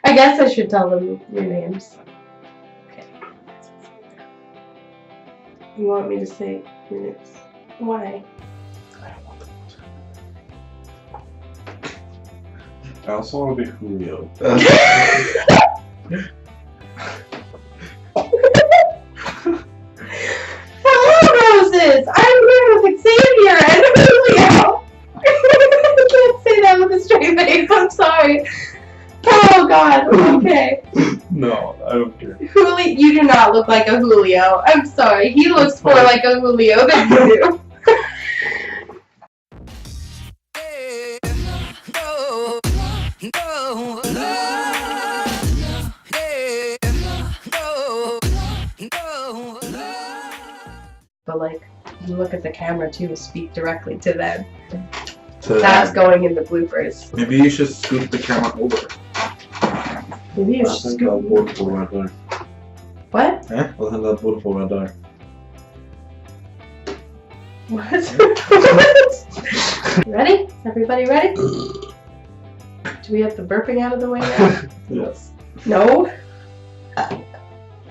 I guess I should tell them your names. Okay. You want me to say your names? Why? I also want to be Julio. Hello, Roses! I'm here with Xavier and Julio! I can't say that with a straight face, I'm sorry. Oh god, okay. No, I don't care. Julio, you do not look like a Julio. I'm sorry, he looks more like a Julio than you do. But like, you look at the camera too, speak directly to them. That's going in the bloopers. Maybe you should scoot the camera over. Maybe you I should think I'll vote for my dog. What? Eh? I think I'll vote for my dog. What? Ready? Is everybody ready? Do we have the burping out of the way now? Yes. No?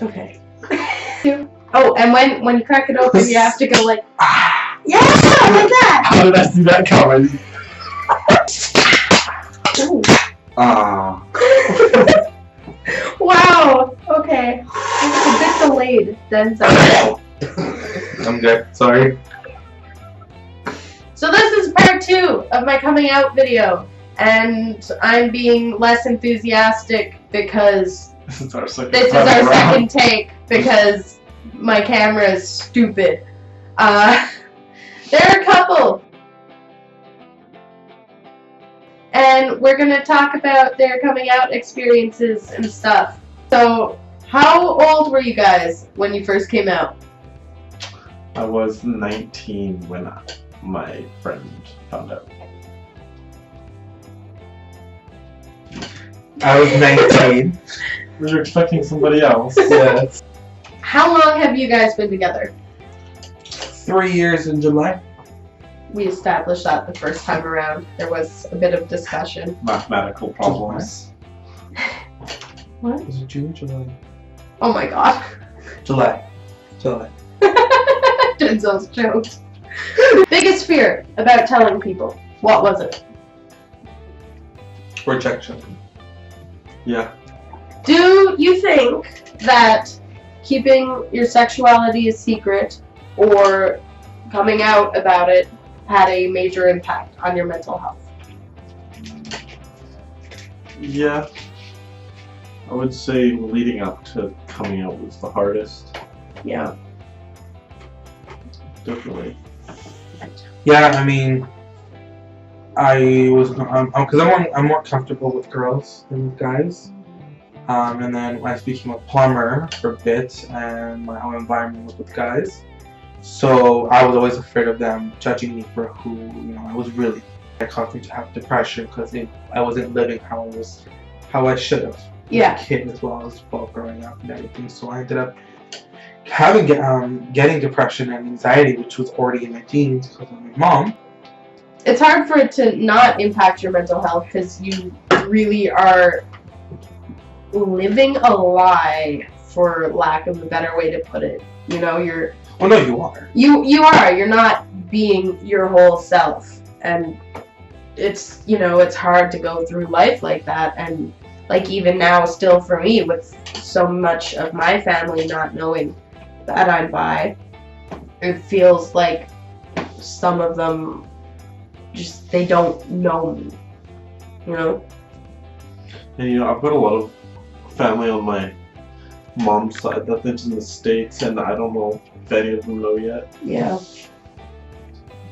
Okay. Oh, and when you crack it open, you have to go like, yeah, like that! How did I see that coming? Ooh. Ah. Wow, okay. It's a bit delayed, Denzel. I'm good. Sorry. So this is part 2 of my coming out video, and I'm being less enthusiastic because This is our second this is time our around. second take because my camera is stupid. There are a couple. And we're gonna talk about their coming out experiences and stuff. So, how old were you guys when you first came out? I was 19 when my friend found out. I was 19. We were expecting somebody else. Yes. How long have you guys been together? 3 years in July. We established that the first time around. There was a bit of discussion. Mathematical problems. What? Was it June, July? Oh my god. July. July. Denzel's jokes. Biggest fear about telling people. What was it? Rejection. Yeah. Do you think that keeping your sexuality a secret or coming out about it had a major impact on your mental health? Yeah. I would say leading up to coming out was the hardest. Yeah. Definitely. Yeah, I mean, I was because I'm more comfortable with girls than with guys. And then I became a plumber for a bit, and my whole environment was with guys. So I was always afraid of them judging me for who, I was really. It caused me to have depression because I wasn't living how I should have. Yeah. As a kid as well as growing up and everything. So I ended up having getting depression and anxiety, which was already in my genes because of my mom. It's hard for it to not impact your mental health because you really are living a lie, for lack of a better way to put it. You're. Oh no, you are. You are. You're not being your whole self, and it's it's hard to go through life like that. And like even now, still for me, with so much of my family not knowing that I'm bi, it feels like some of them just they don't know me. And I've got a lot of family on my mom's side that lives in the States, and I don't know if any of them know yet. Yeah.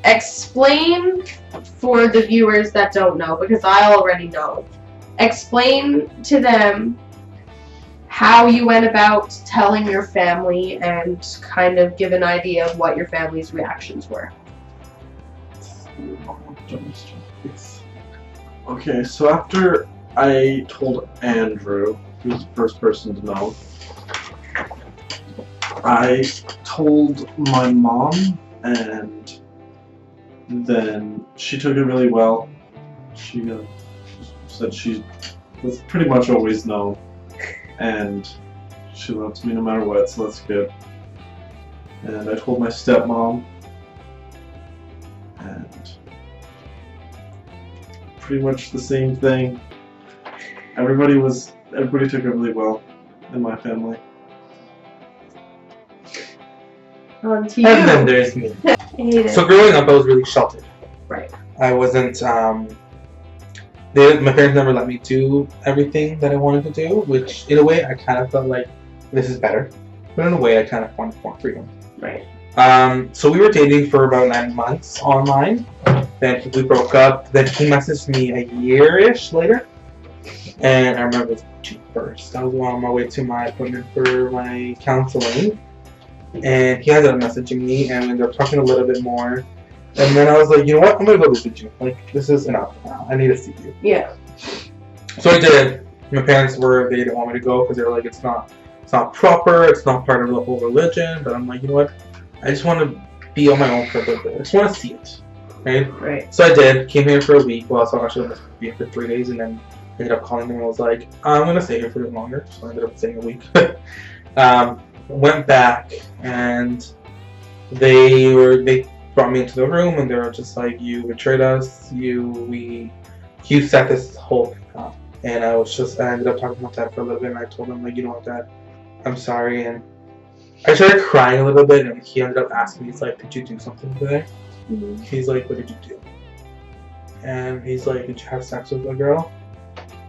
Explain for the viewers that don't know, because I already know. Explain to them how you went about telling your family and kind of give an idea of what your family's reactions were. Okay, so after I told Andrew, who was the first person to know, I told my mom, and then she took it really well. She said she was pretty much always no. And she loves me no matter what, so that's good. And I told my stepmom, and pretty much the same thing. Everybody took it really well in my family. On to you. And then there's me. I hate it. So growing up, I was really sheltered. Right. I wasn't. My parents never let me do everything that I wanted to do, which in a way I kind of felt like this is better, but in a way I kind of wanted more freedom. Right. So we were dating for about 9 months online. Then we broke up. Then he messaged me a year-ish later, and I remember it was June 1st. I was on my way to my appointment for my counseling, and he ended up messaging me, and we ended up talking a little bit more. And then I was like, you know what? I'm gonna go visit you. Like, this is enough now. I need to see you. Yeah. So I did. My parents they didn't want me to go because they were like, it's not proper. It's not part of the whole religion. But I'm like, you know what? I just want to be on my own for a little bit. I just want to see it. Right? Right. So I did. Came here for a week. Well, so I actually was here for 3 days, and then ended up calling them and was like, I'm gonna stay here for a bit longer. So I ended up staying a week. Went back, and they brought me into the room, and they were just like, you betrayed us, you set this whole thing up. And I ended up talking about that for a little bit, and I told him, like, you know what, Dad, I'm sorry. And I started crying a little bit, and he ended up asking me, he's like, did you do something today? Mm-hmm. He's like, what did you do? And he's like, did you have sex with a girl?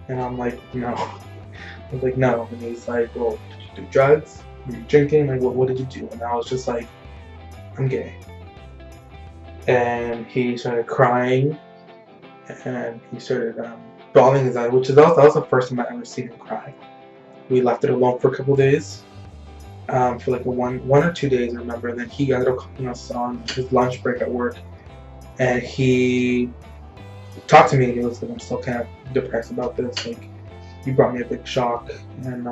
And I'm like, no. I was like, no. And he's like, well, did you do drugs? Were you drinking? Like, what did you do? And I was just like, I'm gay. And he started crying, and he started bawling his eyes, that was the first time I ever seen him cry. We left it alone for a couple days, for like one or 2 days, I remember. And then he ended up calling us on his lunch break at work, and he talked to me, and he was like, I'm still kind of depressed about this. Like, you brought me a big shock, and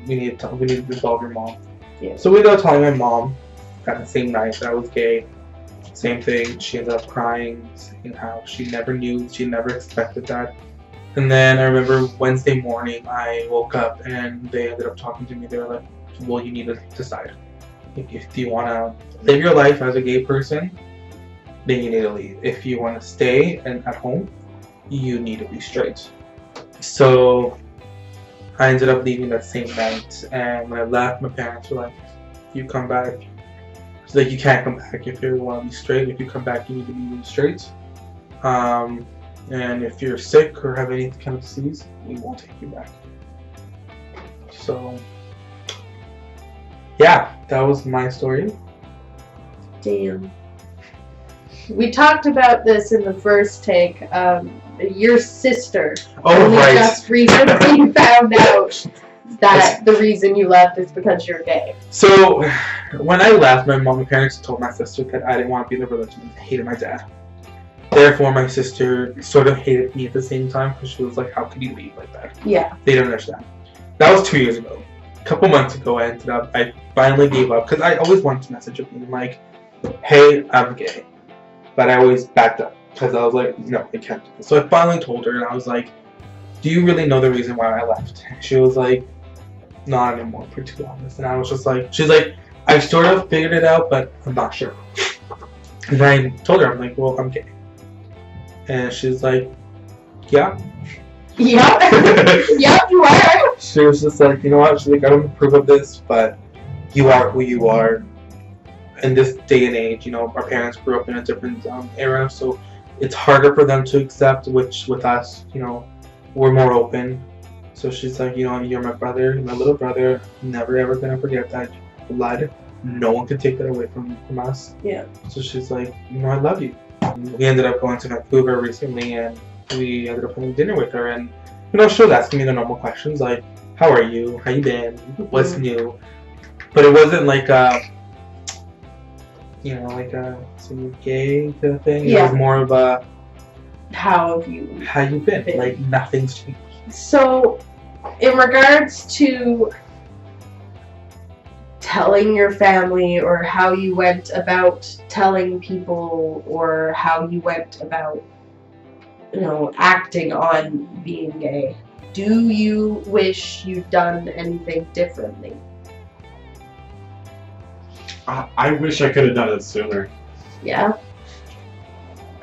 we need to involve your mom. Yeah. So we ended up telling my mom that the same night that I was gay. Same thing, she ended up crying, saying how she never knew, she never expected that. And then I remember Wednesday morning, I woke up and they ended up talking to me. They were like, well, you need to decide. If you want to live your life as a gay person, then you need to leave. If you want to stay at home, you need to be straight. So I ended up leaving that same night, and when I left, my parents were like, you come back. It's like, you can't come back if you want to be straight. If you come back, you need to be straight. And if you're sick or have any kind of disease, we won't take you back. So, yeah, that was my story. Damn. We talked about this in the first take. Your sister only just recently found out that the reason you left is because you're gay. So, when I left, my parents told my sister that I didn't want to be in the religion. I hated my dad. Therefore, my sister sort of hated me at the same time, because she was like, how could you leave like that? Yeah. They didn't understand. That was 2 years ago. A couple months ago, I finally gave up, because I always wanted to message him like, hey, I'm gay. But I always backed up, because I was like, no, I can't do this. So I finally told her, and I was like, do you really know the reason why I left? And she was like, not anymore, for too honest. And I was just like, she's like, I sort of figured it out, but I'm not sure. And I told her, I'm like, well, I'm gay. And she's like, yeah. Yep. Yep, you are. She was just like, you know what? She's like, I don't approve of this, but you are who you are. In this day and age, you know, our parents grew up in a different era, so it's harder for them to accept, which with us, you know, we're more open. So she's like, you know, you're my brother, you're my little brother. I'm never ever gonna forget that. Blood. No one can take that away from us. Yeah. So she's like, you know, I love you. We ended up going to Vancouver recently, and we ended up having dinner with her, and you know, she was asking me the normal questions like, how are you? How you been? What's new? But it wasn't like you know, like so you're gay kind of thing. Yeah. It was more of a how you been? Like, nothing's changed. So, in regards to telling your family, or how you went about telling people, or how you went about, you know, acting on being gay, do you wish you'd done anything differently? I wish I could have done it sooner. Yeah.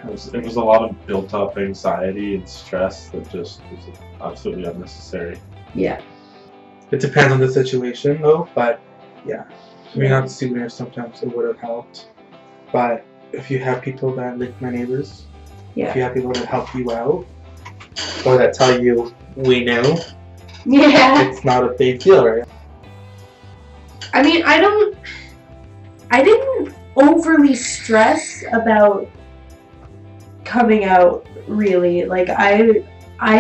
It was a lot of built-up anxiety and stress that just was absolutely unnecessary. Yeah. It depends on the situation, though. But yeah, I mean, not sooner. Sometimes it would have helped. But if you have people that, like my neighbors, if you have people that help you out or that tell you we know, it's not a big deal, right? I mean, I didn't overly stress about coming out, really. Like, I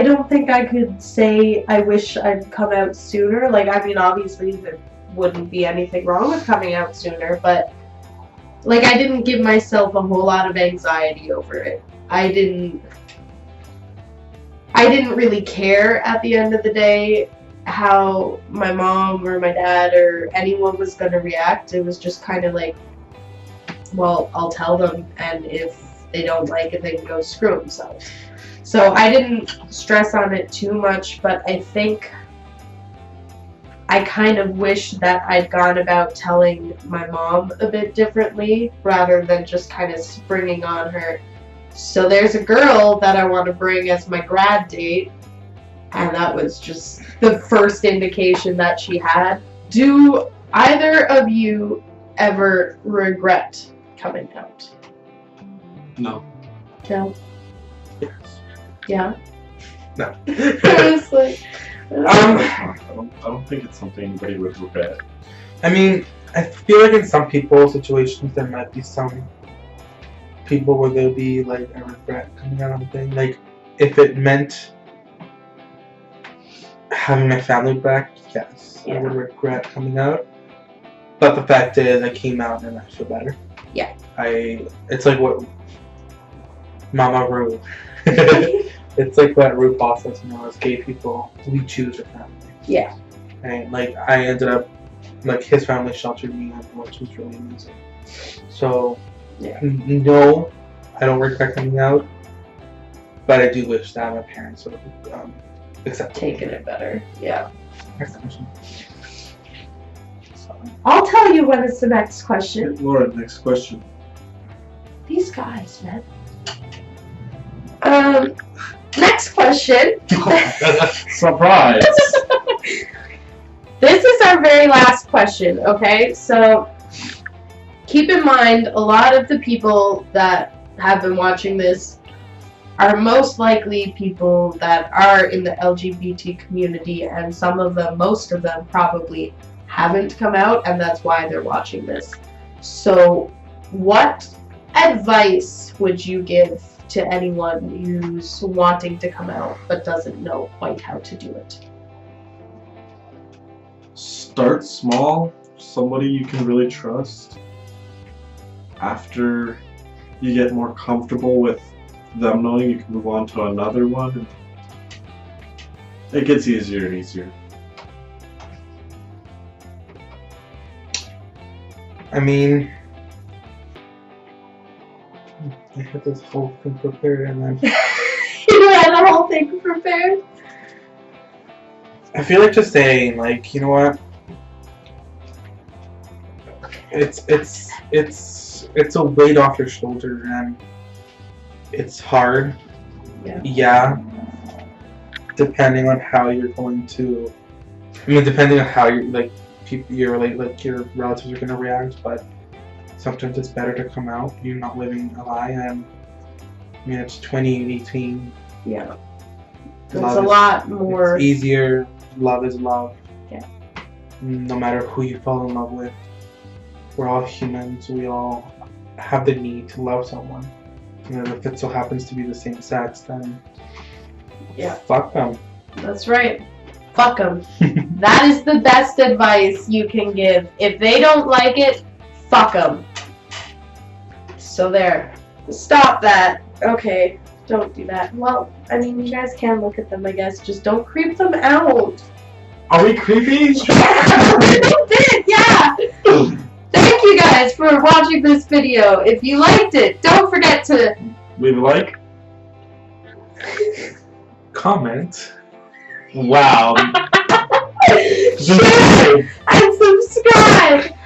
don't think I could say I wish I'd come out sooner. Like, I mean, obviously there wouldn't be anything wrong with coming out sooner, but like, I didn't give myself a whole lot of anxiety over it. I didn't really care at the end of the day how my mom or my dad or anyone was going to react. It was just kind of like, well, I'll tell them, and if they don't like it, they can go screw themselves. So I didn't stress on it too much, but I think I kind of wish that I'd gone about telling my mom a bit differently rather than just kind of springing on her. So there's a girl that I want to bring as my grad date, and that was just the first indication that she had. Do either of you ever regret coming out? No. No? Yes. Yeah? No. I was like, I don't think it's something anybody would regret. I mean, I feel like in some people's situations there might be some people where they'll be like, I regret coming out on the thing. Like, if it meant having my family back, yes, I would regret coming out. But the fact is, I came out and I feel better. Yeah. It's like what Mama Rue. It's like what RuPaul says, as gay people, we choose our family. Yeah. And like, I ended up, like, his family sheltered me, which was really amazing. So, no, I don't regret coming out, but I do wish that my parents would have accepted Taken it better. Yeah. Next question. I'll tell you when it's the next question. Laura, next question. These guys, man. Next question. Surprise! This is our very last question, okay? So, keep in mind, a lot of the people that have been watching this are most likely people that are in the LGBT community, and some of them, most of them, probably haven't come out, and that's why they're watching this. So, what advice would you give to anyone who's wanting to come out but doesn't know quite how to do it? Start small, somebody you can really trust. After you get more comfortable with them knowing, you can move on to another one. It gets easier and easier. I mean, I had this whole thing prepared, and then You had the whole thing prepared? I feel like just saying, like, you know what? It's a weight off your shoulder, and it's hard. Yeah. Depending on how you're going to, depending on how you like people your relatives are gonna react, but sometimes it's better to come out. You're not living a lie, and it's 2018. Yeah. It's a lot more. It's easier. Love is love. Yeah. No matter who you fall in love with, we're all humans. We all have the need to love someone. And if it so happens to be the same sex, then fuck them. That's right. Fuck them. That is the best advice you can give. If they don't like it, fuck them. So there. Stop that. Okay. Don't do that. Well, you guys can look at them, I guess. Just don't creep them out. Are we creepy? Yeah! Thank you guys for watching this video. If you liked it, don't forget to leave a like, comment, Wow. Share and subscribe.